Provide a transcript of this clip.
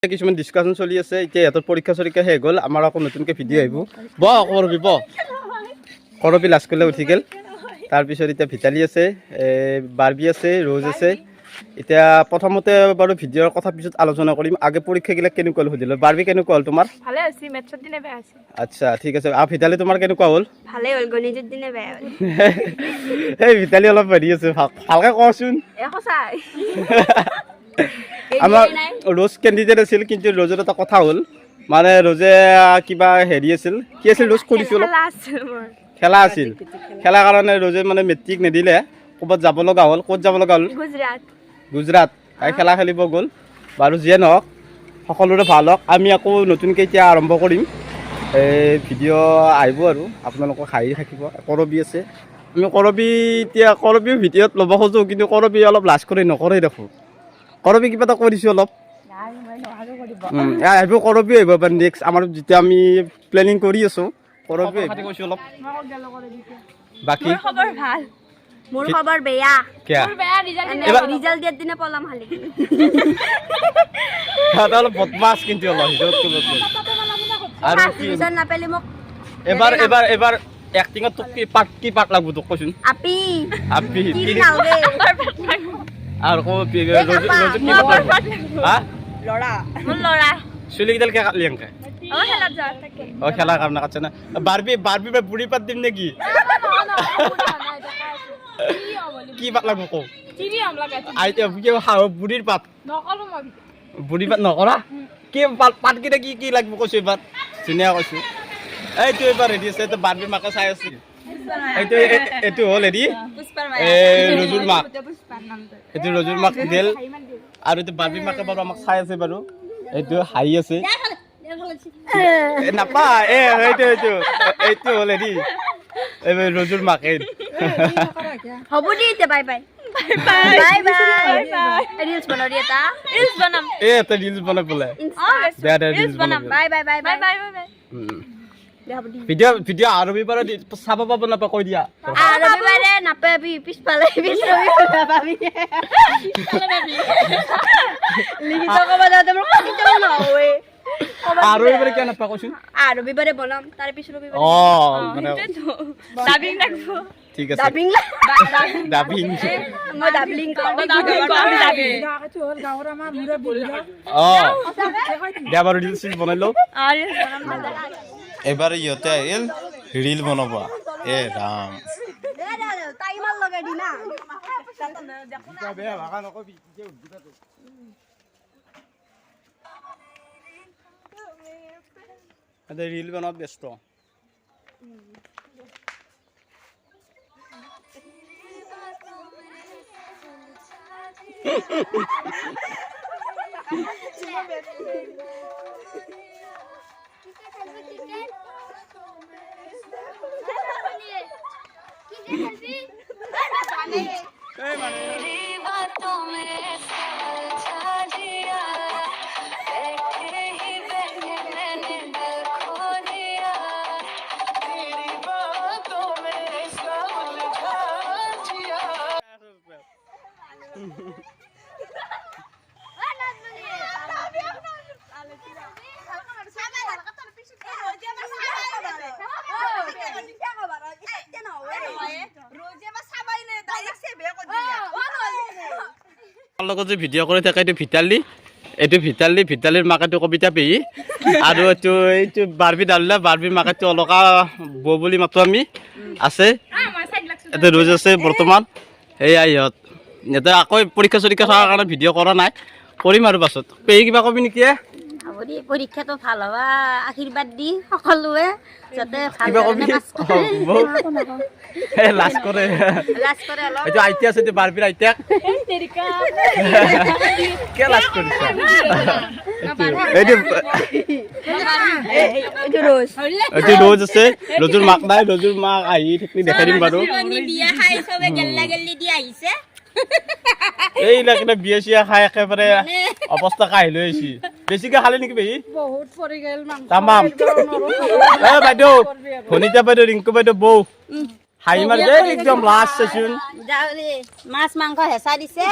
কিছুমান ডিসকাশন চলি আছে এতিয়া ইহঁতৰ পৰীক্ষা চৰীক্ষা শেষ হ'ল আমাৰ আকৌ নতুনকৈ ভিডিঅ' আহিব কৰবি লাষ্ট কৰিলে উঠি গ'ল তাৰপিছত এতিয়া ভিতালী আছে বাৰ্বি আছে ৰ'জ আছে এতিয়া প্ৰথমতে বাৰু ভিডিঅ'ৰ কথা পিছত আলোচনা কৰিম আগে পৰীক্ষাবিলাক কেনেকুৱা হ'ল সুধিলোঁ বাৰ্বি কেনেকুৱা হ'ল তোমাৰ ভালে আছে মেথছৰ দিনে বেয়া আছে আচ্ছা ঠিক আছে আৰু ভিতালী তোমাৰ কেনেকুৱা হ'ল ভালে হ'ল গণিতৰ দিনে বেয়া হ'ল এই ভিতালী অলপ হেৰি আছে ভালকৈ কচোন এ সঁচাই আমাৰ ৰ'জ কেণ্ডিডেট আছিল কিন্তু ৰ'জৰ এটা কথা হ'ল মানে ৰ'জে কিবা হেৰি আছিল কি আছিল ৰ'জ কৰিছোঁ অলপ খেলা আছিল খেলাৰ কাৰণে ৰ'জে মানে মেট্ৰিক নিদিলে ক'ৰবাত যাব লগা হ'ল ক'ত যাব লগা হ'ল গুজৰাট তাই খেলা খেলিব গ'ল বাৰু যিয়ে নহওক সকলোৰে ভাল হওক আমি আকৌ নতুনকৈ এতিয়া আৰম্ভ কৰিম ভিডিঅ' আহিব আৰু আপোনালোকক হাঁহি থাকিব কৰবি আছে আমি কৰবি এতিয়া কৰবিও ভিডিঅ'ত ল'ব খোজোঁ কিন্তু কৰবি অলপ লাজ কৰি নকৰে দেখোঁ কৰবি কিবা এটা কৰিছোঁ অলপ আহিব কৰবি আহিব পাৰে নেক্সট আমাৰ যেতিয়া আমি প্লেনিং কৰি আছোঁ কৰবি কৈছোঁ অলপ বাকী খবৰ ভাল মোৰ খবৰ বেয়া মোৰ বেয়া ৰিজাল্ট দিয়াৰ দিনে পলাম খালি সিহঁতে অলপ বদমাছ কিন্তু অলপ আৰু ৰিজাল্ট নাপালে মোক এবাৰ এবাৰ এবাৰ এক্টিঙত তোক কি পাৰ্ট লাগব তোক কৈছোন আপি আপি কি নালগে আৰু কো লৰা মোৰ লৰা চুলি কিডাল কে কাটলি এনকে খেলাত যা থাকে খেলাৰ কাৰণে কাটছে না বাৰ্বি বুঢ়ী পাত দিম নেকি কি পাত লাগব কো আইতে বুঢ়ীৰ পাত বুঢ়ী পাত নকৰা কি পাত কিটা কি লাগব কৈছো এবাৰ ধুনীয়া কৈছো এইটো এবাৰ ৰেডি আছে এইটো বাৰ্বি মাকে চাই আছিল এইটো হ'ল হেৰি ৰজুৰ মাক এইটো ৰজুৰ মাক দিল আৰু এইটো বাৰ্বি মাকে বাৰু আমাক চাই আছে বাৰু এইটো হাঁহি আছে নাপা এইটো হ'ল হেৰি ৰজুৰ মাক হ'ব দি এতিয়া bye bye bye bye reels বনাও দি এটা ৰিলছ বনাম এটা ৰিলছ বনাই বোলে ৰিলছ বনাম bye bye bye bye bye bye video' আৰু ৰবিবাৰে চাব পাব নাপা কৈ দিয়া ৰবিবাৰে নাপাবি পিছফালে নাপাবি লিখিত ক'ব যাওঁতে মোৰ কেতিয়াও নহয় আৰু ৰবিবাৰে কিয় নাপা কৈছোন আৰু ৰবিবাৰে বনাম তাৰ পিছত ৰবিবাৰে মানে ডাবিং লাগব ঠিক আছে ডাবিং ডাবিং মই ডাবলিং কৰোঁ দিয়া বাৰু ৰিলছ বনাই লওঁ এবাৰ ইহঁতে আহিল ৰিল বনাব ৰাম টাইমাৰ লগাই দি না বেয়া ভাষা নকবি ৰিল বনাত ব্যস্ত লগত যে ভিডিঅ' কৰি থাকে এইটো ভিতালীৰ মাকেতো কবিতা পেহী আৰু এইটো বাৰ্বি ডালিলা বাৰ্বিৰ মাকেতো অলকা বৌ বুলি মাতো আমি আছে ইয়াতে ৰ'জ আছে বৰ্তমান সেয়া ইহঁতে আকৌ পৰীক্ষা চৰীক্ষা থকাৰ কাৰণে ভিডিঅ' কৰা নাই কৰিম আৰু পাছত পেহী কিবা কবি নেকি পৰীক্ষাটো ভাল হোৱা আশীৰ্বাদ দি সকলোৱে যাতে কিবা কবি লাজ কৰে এইটো আইতা আছে বাৰ্বিৰ আইতাক কিয় লাজ কৰিছা এইটো ৰ'জ আছে ৰ'জুৰ মাক নাই ৰ'জুৰ মাক আহি থাকিলে দেখাই দিম বাৰু এইবিলাক বিয়া চিয়া খাই একেবাৰে অৱস্থা কাহি লৈ আহিছি বেছিকে খালে নেকি পেহী তামাম বাইদেউ ভনিতা বাইদেউ ৰিংকু বাইদেউ বৌ হাঁহি মাৰি একদম লাষ্ট চেচন মাছ মাংস হেঁচা দিছে